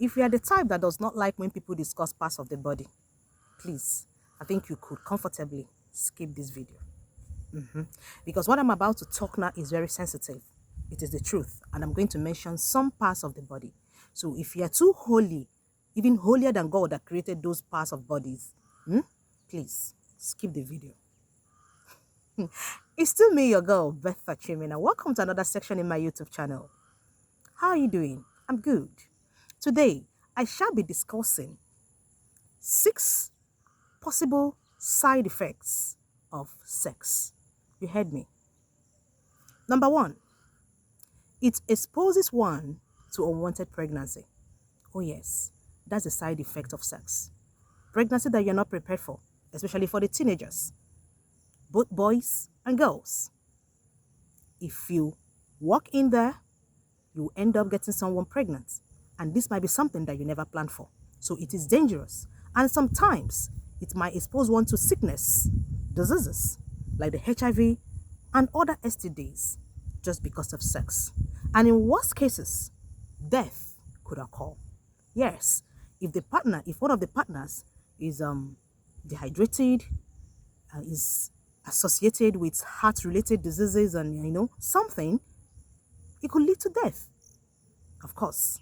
If you are the type that does not like when people discuss parts of the body, please, I think you could comfortably skip this video. Because what I'm about to talk now is very sensitive. It is the truth, and I'm going to mention some parts of the body. So if you are too holy, even holier than God that created those parts of bodies, please skip the video. It's still me, your girl, Betha Chimina. Welcome to another section in my YouTube channel. How are you doing? I'm good. Today, I shall be discussing 6 possible side effects of sex. You heard me. Number 1, it exposes one to unwanted pregnancy. Oh yes, that's a side effect of sex. Pregnancy that you're not prepared for, especially for the teenagers, both boys and girls. If you walk in there, you end up getting someone pregnant, and this might be something that you never planned for. So it is dangerous, and sometimes it might expose one to sickness, diseases like the HIV and other STDs just because of sex. And in worst cases, death could occur. Yes, if one of the partners is dehydrated, is associated with heart-related diseases and something, it could lead to death, of course.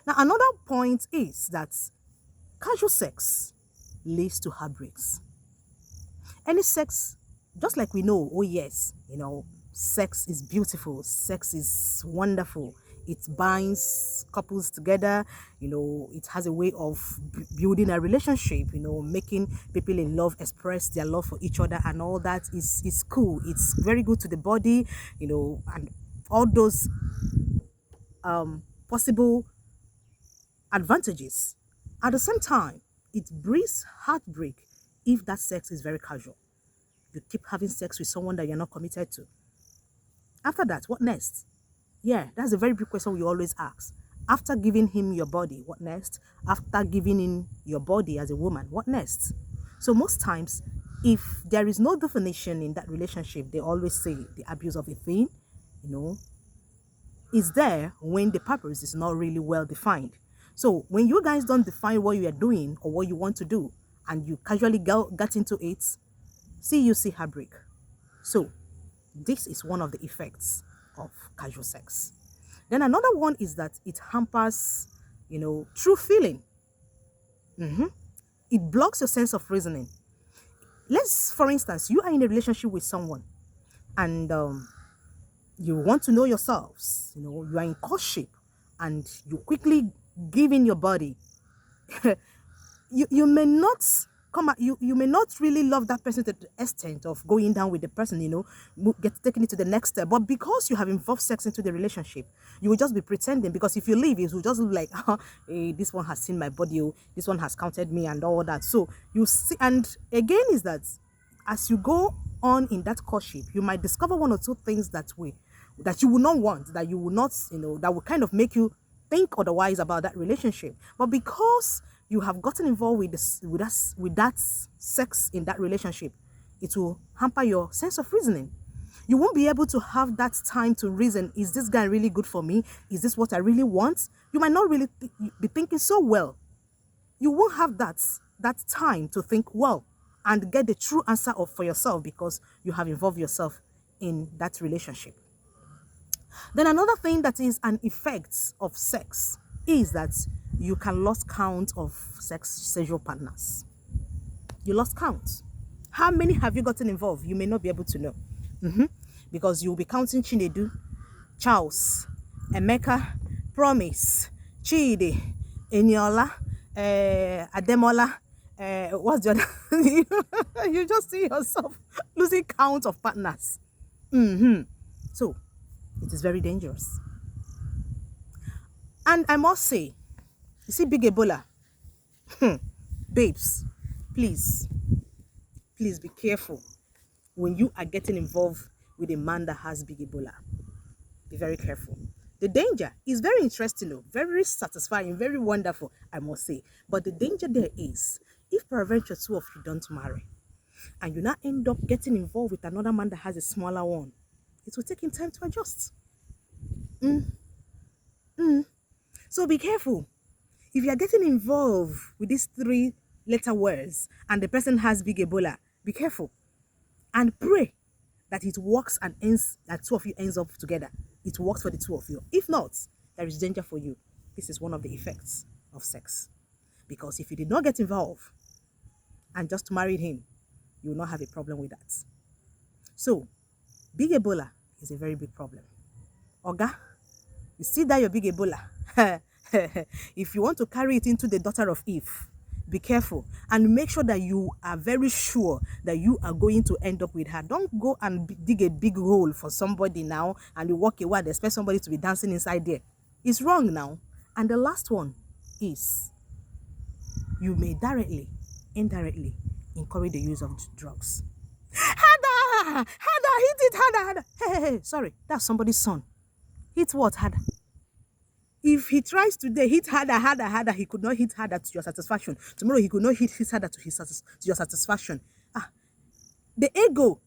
Now, another point is that casual sex leads to heartbreaks. Any sex, just like we know, oh yes, sex is beautiful, sex is wonderful. It binds couples together, it has a way of building a relationship, making people in love express their love for each other, and all that is cool. It's very good to the body, and all those possible advantages. At the same time, it brings heartbreak if that sex is very casual. You keep having sex with someone that you're not committed to. After that, what next? Yeah, that's a very big question we always ask. After giving him your body, what next? After giving in your body as a woman, what next? So most times, if there is no definition in that relationship, they always say the abuse of a thing, is there when the purpose is not really well defined. So when you guys don't define what you are doing or what you want to do, and you casually get into it, see heartbreak. So this is one of the effects of casual sex. Then another one is that it hampers, true feeling. It blocks your sense of reasoning. For instance, you are in a relationship with someone, and you want to know yourselves. You are in courtship, and you quickly give in your body. you may not you may not really love that person to the extent of going down with the person, get taking it to the next step. But because you have involved sex into the relationship, you will just be pretending, because if you leave, it will just look like, hey, this one has seen my body, this one has counted me and all that. So you see, and again is that as you go on in that courtship, you might discover one or two things that you will not want, that you will not, that will kind of make you think otherwise about that relationship. But because you have gotten involved with that sex in that relationship, it will hamper your sense of reasoning. You won't be able to have that time to reason, is this guy really good for me? Is this what I really want? You might not really be thinking so well. You won't have that time to think well and get the true answer for yourself, because you have involved yourself in that relationship. Then another thing that is an effect of sex is that you can lose count of sexual partners. You lost count. How many have you gotten involved? You may not be able to know. Because you'll be counting Chinedu, Charles, Emeka, Promise, Chidi, Eniola, Ademola, what's the other? You just see yourself losing count of partners. So it is very dangerous. And I must say, you see big Ebola, babes, please be careful when you are getting involved with a man that has big Ebola. Be very careful. The danger is very interesting, though, very satisfying, very wonderful, I must say. But the danger there is, if peradventure two of you don't marry, and you now end up getting involved with another man that has a smaller one, it will take him time to adjust. So be careful. If you are getting involved with these 3-letter words and the person has big Ebola, be careful and pray that it works and ends, that two of you ends up together. It works for the two of you. If not, there is danger for you. This is one of the effects of sex. Because if you did not get involved and just married him, you will not have a problem with that. So, big Ebola is a very big problem. Oga, you see that your big Ebola? If you want to carry it into the daughter of Eve, be careful and make sure that you are very sure that you are going to end up with her. Don't go and dig a big hole for somebody now and you walk away and expect somebody to be dancing inside there. It's wrong now. And the last one is you may directly, indirectly encourage the use of drugs. Hada! Hada! Hit it! Hada! Hada! Hey, sorry. That's somebody's son. Hit what? Hada. If he tries today, hit harder, he could not hit harder to your satisfaction. Tomorrow, he could not hit harder to your satisfaction. The ego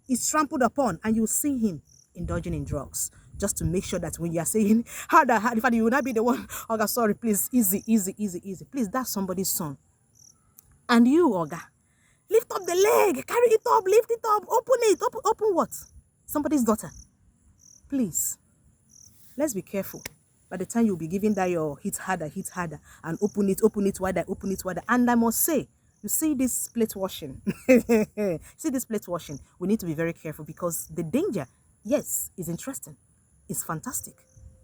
is trampled upon, and you see him indulging in drugs just to make sure that when you are saying harder, in fact, you will not be the one. Oga, sorry, please, easy. Please, that's somebody's son. And you, Oga, lift up the leg, carry it up, lift it up, open it, open what? Somebody's daughter. Please, let's be careful. By the time you'll be giving that your hit harder, and open it wider. And I must say, you see this plate washing. We need to be very careful because the danger, yes, is interesting. It's fantastic.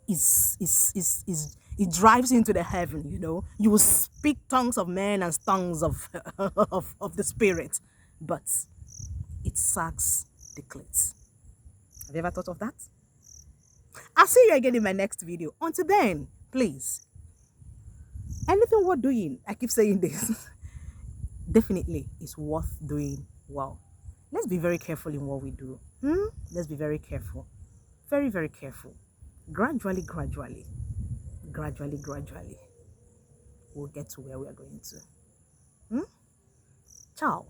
It drives you into the heaven, you know. You will speak tongues of men and tongues of, of the spirit. But it sucks the clit. Have you ever thought of that? I'll see you again in my next video. Until then, please, anything worth doing, I keep saying this, definitely is worth doing well. Let's be very careful in what we do. Let's be very careful. Very, very careful. Gradually, we'll get to where we are going to. Ciao.